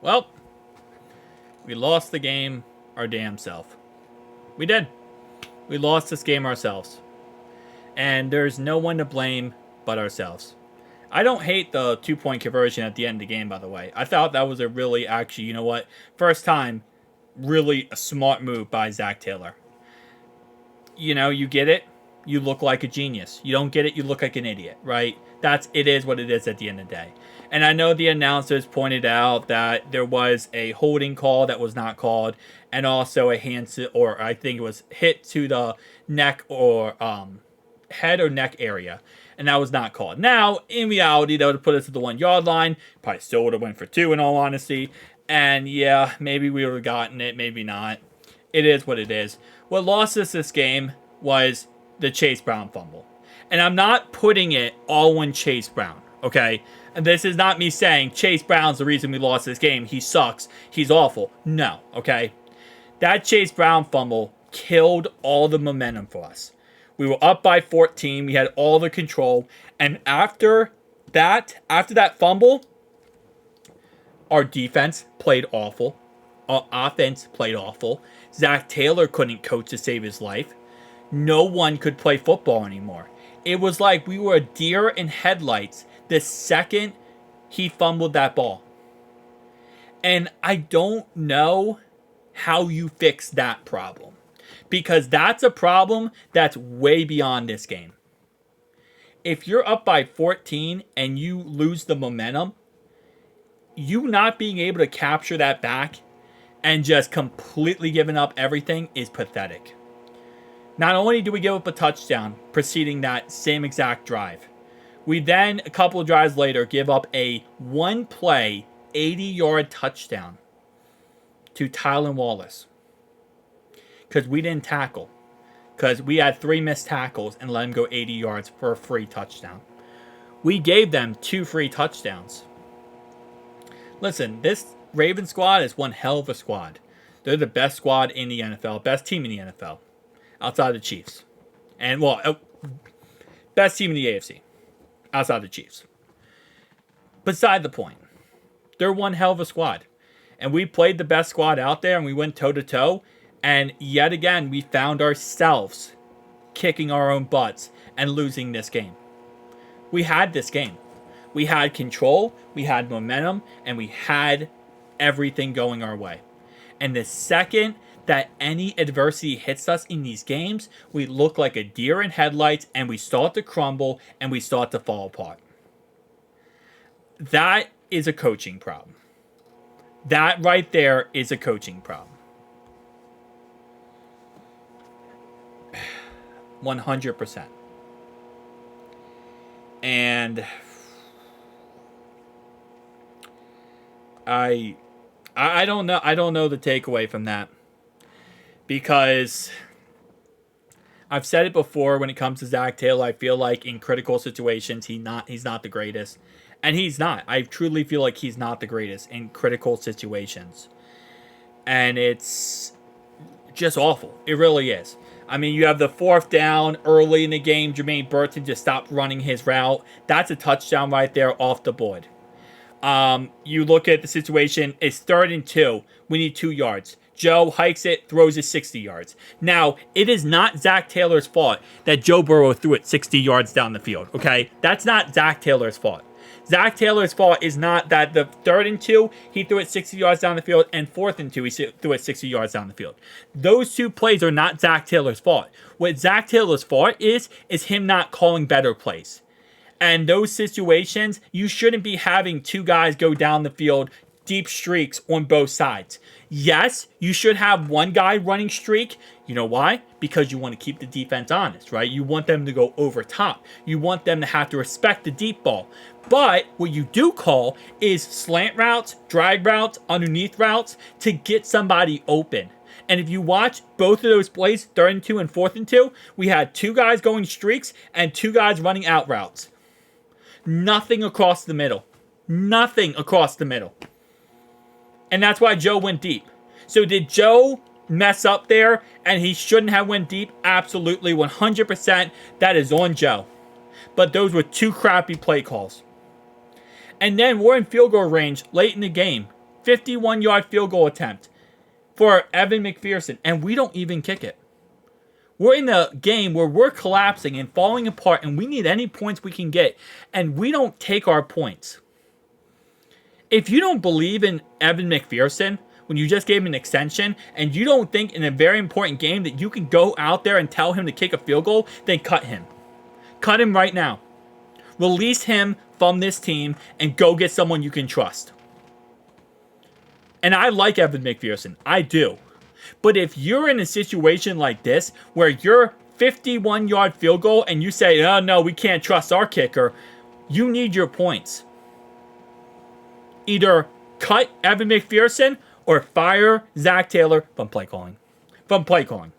Well, we lost the game our damn self. We did. We lost this game ourselves. And there's no one to blame but ourselves. I don't hate the 2-point conversion at the end of the game, by the way. I thought that was a really, actually, you know what? First time, really a smart move by Zach Taylor. You know, you get it, you look like a genius. You don't get it, you look like an idiot, right? It is what it is at the end of the day. And I know the announcers pointed out that there was a holding call that was not called, and also a hand, or I think it was hit to the neck or head or neck area, and that was not called. Now, in reality, that would have put us at the 1 yard line. Probably still would have went for 2 in all honesty. And yeah, maybe we would have gotten it, maybe not. It is what it is. What lost us this game was the Chase Brown fumble. And I'm not putting it all on Chase Brown, okay? And this is not me saying Chase Brown's the reason we lost this game. He sucks. He's awful. No, okay? That Chase Brown fumble killed all the momentum for us. We were up by 14. We had all the control. And after that fumble, our defense played awful. Our offense played awful. Zach Taylor couldn't coach to save his life. No one could play football anymore. It was like we were a deer in headlights the second he fumbled that ball. And I don't know how you fix that problem. Because that's a problem that's way beyond this game. If you're up by 14 and you lose the momentum, you not being able to capture that back and just completely giving up everything is pathetic. Not only do we give up a touchdown preceding that same exact drive, we then, a couple of drives later, give up a one-play, 80-yard touchdown to Tylan Wallace. Because we didn't tackle. Because we had 3 missed tackles and let him go 80 yards for a free touchdown. We gave them 2 free touchdowns. Listen, this Ravens squad is one hell of a squad. They're the best squad in the NFL. Best team in the NFL. Outside the Chiefs. And, well, best team in the AFC. Outside the Chiefs. Beside the point. They're one hell of a squad. And we played the best squad out there and we went toe-to-toe. And yet again, we found ourselves kicking our own butts and losing this game. We had this game. We had control, we had momentum, and we had everything going our way. And the second that any adversity hits us in these games, we look like a deer in headlights and we start to crumble and we start to fall apart. That is a coaching problem. That right there is a coaching problem. 100%. And I don't know the takeaway from that, because I've said it before when it comes to Zach Taylor. I feel like in critical situations he's not the greatest, and he's not. I truly feel like he's not the greatest in critical situations, and it's just awful. It really is. I mean, you have the 4th down early in the game. Jermaine Burton just stopped running his route. That's a touchdown right there off the board. You look at the situation. It's 3rd and 2. We need 2 yards. Joe hikes it, throws it 60 yards. Now, it is not Zach Taylor's fault that Joe Burrow threw it 60 yards down the field, okay? That's not Zach Taylor's fault. Zach Taylor's fault is not that the 3rd and 2, he threw it 60 yards down the field, and 4th and 2, he threw it 60 yards down the field. Those 2 plays are not Zach Taylor's fault. What Zach Taylor's fault is him not calling better plays. And those situations, you shouldn't be having 2 guys go down the field, deep streaks on both sides. Yes, you should have 1 guy running streak. You know why? Because you want to keep the defense honest, right? You want them to go over top. You want them to have to respect the deep ball. But what you do call is slant routes, drag routes, underneath routes to get somebody open. And if you watch both of those plays, 3rd and 2 and 4th and 2, we had 2 guys going streaks and 2 guys running out routes. Nothing across the middle. Nothing across the middle. And that's why Joe went deep. So did Joe mess up there and he shouldn't have went deep? Absolutely, 100%. That is on Joe. But those were 2 crappy play calls. And then we're in field goal range late in the game. 51-yard field goal attempt for Evan McPherson, and we don't even kick it. We're in a game where we're collapsing and falling apart, and we need any points we can get, and we don't take our points. If you don't believe in Evan McPherson when you just gave him an extension, and you don't think in a very important game that you can go out there and tell him to kick a field goal, then cut him. Cut him right now. Release him from this team and go get someone you can trust. And I like Evan McPherson. I do. But if you're in a situation like this, where you're 51-yard field goal and you say, oh no, we can't trust our kicker, you need your points. Either cut Evan McPherson or fire Zach Taylor from play calling. From play calling.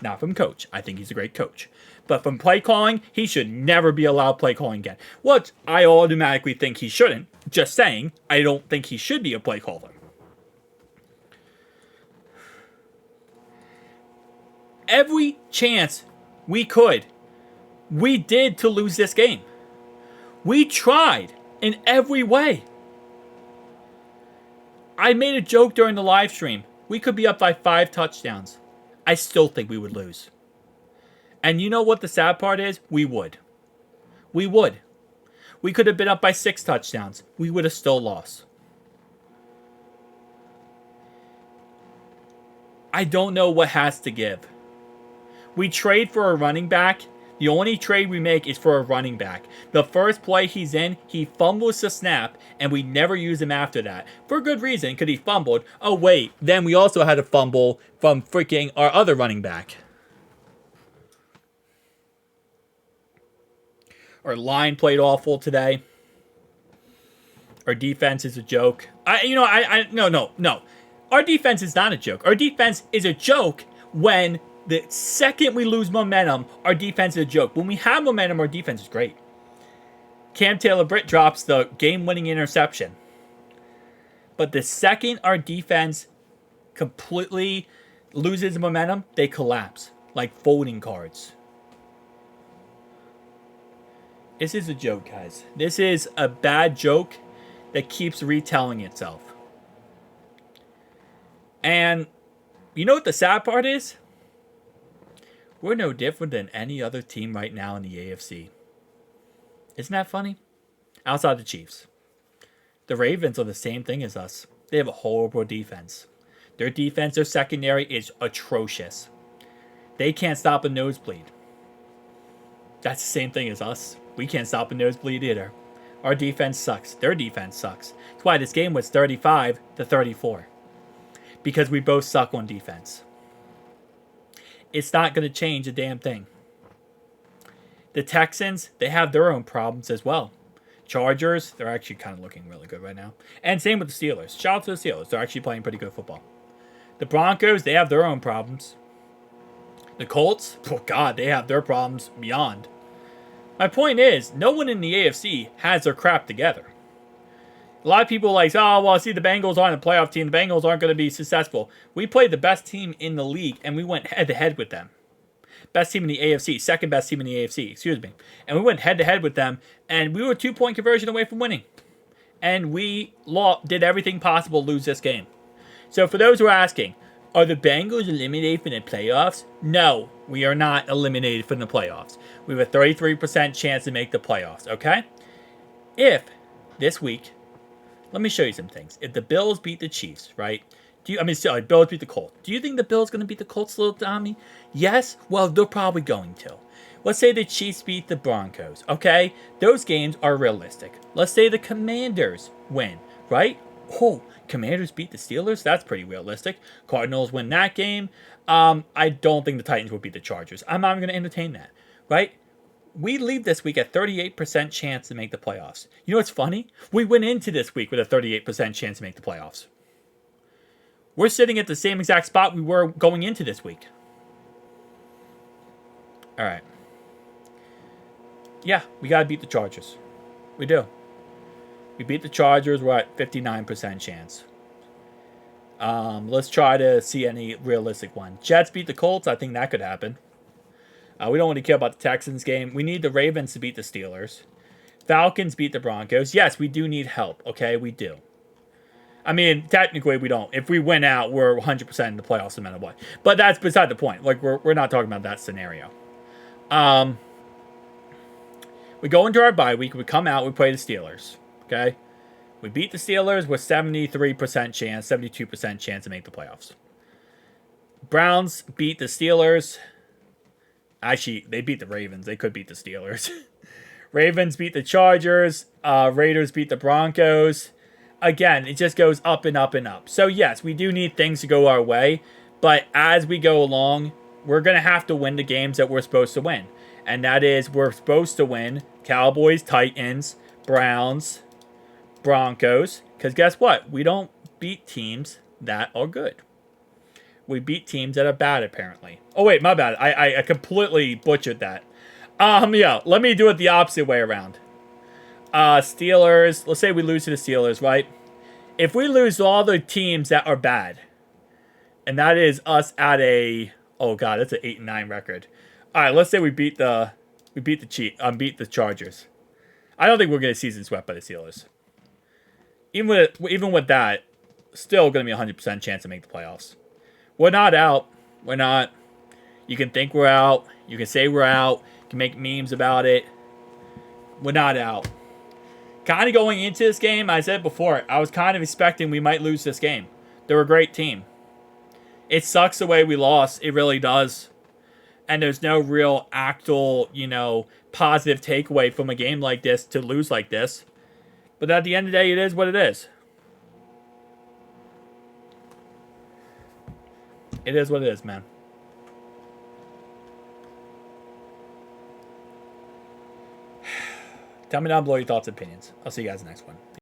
Not from coach. I think he's a great coach. But from play calling, he should never be allowed play calling again. What I automatically think he shouldn't. Just saying, I don't think he should be a play caller. Every chance we could, we did to lose this game. We tried in every way. I made a joke during the live stream. We could be up by 5 touchdowns. I still think we would lose. And you know what the sad part is? We would. We would. We could have been up by 6 touchdowns. We would have still lost. I don't know what has to give. We trade for a running back. The only trade we make is for a running back. The first play he's in, he fumbles the snap, and we never use him after that. For good reason, because he fumbled. Oh, wait. Then we also had a fumble from freaking our other running back. Our line played awful today. Our defense is a joke. No. Our defense is not a joke. Our defense is a joke when the second we lose momentum, our defense is a joke. When we have momentum, our defense is great. Cam Taylor-Britt drops the game-winning interception. But the second our defense completely loses momentum, they collapse like folding cards. This is a joke, guys. This is a bad joke that keeps retelling itself. And you know what the sad part is? We're no different than any other team right now in the AFC. Isn't that funny? Outside the Chiefs. The Ravens are the same thing as us. They have a horrible defense. Their defense, their secondary is atrocious. They can't stop a nosebleed. That's the same thing as us. We can't stop a nosebleed either. Our defense sucks. Their defense sucks. That's why this game was 35-34. Because we both suck on defense. It's not going to change a damn thing. The Texans, they have their own problems as well. Chargers, they're actually kind of looking really good right now. And same with the Steelers. Shout out to the Steelers. They're actually playing pretty good football. The Broncos, they have their own problems. The Colts, oh God, they have their problems beyond. My point is, no one in the AFC has their crap together. A lot of people are like, oh, well, see, the Bengals aren't a playoff team. The Bengals aren't going to be successful. We played the best team in the league, and we went head-to-head with them. Best team in the AFC. Second best team in the AFC. Excuse me. And we went head-to-head with them, and we were a 2-point conversion away from winning. And we did everything possible to lose this game. So for those who are asking, are the Bengals eliminated from the playoffs? No, we are not eliminated from the playoffs. We have a 33% chance to make the playoffs, okay? If this week... Let me show you some things. If the Bills beat the Chiefs, right? Bills beat the Colts. Do you think the Bills going to beat the Colts, little Tommy? Yes? Well, they're probably going to. Let's say the Chiefs beat the Broncos, okay? Those games are realistic. Let's say the Commanders win, right? Oh, Commanders beat the Steelers? That's pretty realistic. Cardinals win that game. I don't think the Titans will beat the Chargers. I'm not even going to entertain that, right? We leave this week at 38% chance to make the playoffs. You know what's funny? We went into this week with a 38% chance to make the playoffs. We're sitting at the same exact spot we were going into this week. All right. Yeah, we got to beat the Chargers. We do. We beat the Chargers. We're at 59% chance. Let's try to see any realistic one. Jets beat the Colts. I think that could happen. We don't really care about the Texans game. We need the Ravens to beat the Steelers. Falcons beat the Broncos. Yes, we do need help. Okay, we do. I mean, technically we don't. If we win out, we're 100% in the playoffs no matter what. But that's beside the point. Like, we're not talking about that scenario. We go into our bye week. We come out. We play the Steelers. Okay? We beat the Steelers with 73% chance, 72% chance to make the playoffs. Browns beat the Steelers. Actually, they beat the Ravens. They could beat the Steelers. Ravens beat the Chargers. Raiders beat the Broncos. Again, it just goes up and up and up. So, yes, we do need things to go our way. But as we go along, we're going to have to win the games that we're supposed to win. And that is, we're supposed to win Cowboys, Titans, Browns, Broncos. Because guess what? We don't beat teams that are good. We beat teams that are bad, apparently. Oh, wait, my bad. I completely butchered that. Yeah, let me do it the opposite way around. Steelers. Let's say we lose to the Steelers, right? If we lose to all the teams that are bad, and that is us at a... Oh, God, that's an 8-9 record. All right, let's say we beat the Chargers. I don't think we're going to season swept by the Steelers. Even with that, still going to be a 100% chance to make the playoffs. We're not out. We're not. You can think we're out. You can say we're out. You can make memes about it. We're not out. Kind of going into this game, I said before, I was kind of expecting we might lose this game. They're a great team. It sucks the way we lost. It really does. And there's no real actual, positive takeaway from a game like this to lose like this. But at the end of the day, it is what it is. It is what it is, man. Tell me down below your thoughts and opinions. I'll see you guys in the next one.